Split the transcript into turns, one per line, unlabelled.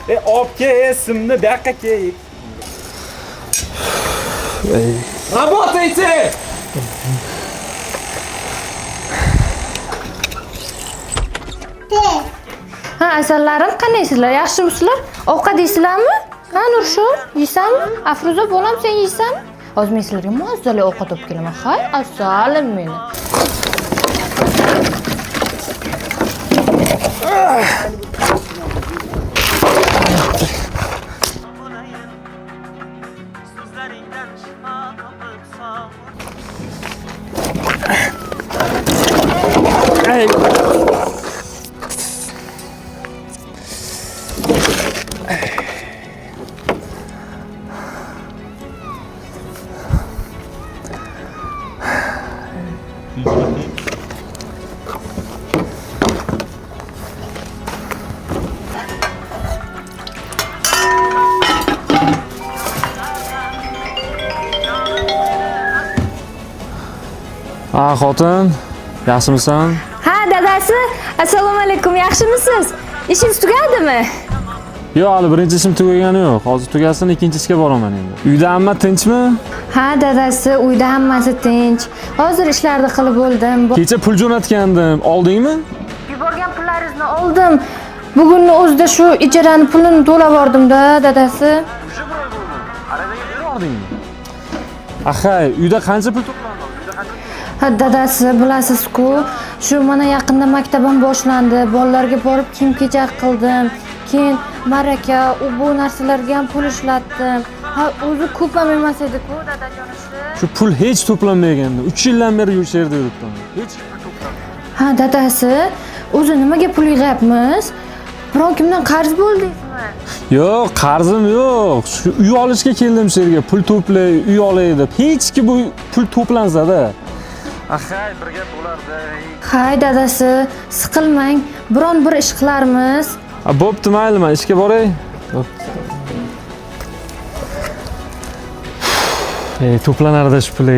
Olib kel, simni bu yoqqa kel. Работайте!
Ha, asallarim qanaysizlar? Yaxshimisizlar? Ovqat yeysizlarmi? Ha, Nursho, yeysanmi? Afruza bolam, sen yeysanmi? Hozir men sizlarga mazali ovqat olib kelaman. Hay, asalim meni.
Xotin, yaxshimisan?
Ha, dadasi, assalomu alaykum, yaxshimisiz? Ishingiz tugadimi?
Yo'q, hali birinchi ishim tugagani yo'q. Hozir tugasin, ikkinchi ishga boraman endi. Uyda hamma tinchmi?
Ha, dadasi, uyda hammasi tinch. Hozir ishlarni qilib bo'ldim.
Kecha pul jo'natgandim. Oldingmi?
Yuborgan pullaringizni oldim. Bugunni o'zida shu ijarani pulini to'lab bordim-da, dadasi.
Axay, uyda qancha pul to'plandi?
Ha, dadasi, bilasiz-ku, shu mana yaqinda maktabim boshlandi. Bolalarga borib kiyim-kechak qildim. Keyin maraka, bu narsalarga ham pul ishlatdim. Ha, o'zi ko'p ham emas edi-ku, dadajonim.
Shu pul hech to'planmagandi. 3 yildan beri shu yerda yuribdim. Hech pul to'planmadi.
Ha, dadasi, o'zi nimaga pul yig'yapmiz? Biron kimdan qarz bo'ldingizmi?
Yo'q, qarzim yo'q. Shu uy olishga keldim shu yerga. Pul to'play, uy olay deb. Hech kim bu pul to'plansa-da. Axay, bir gap bo'lardi.
Hay, dadasi, siqilmang. Biron bir ish qilarmiz.
Bo'pti, mayli, men ishga boray. To'planardi shu pul.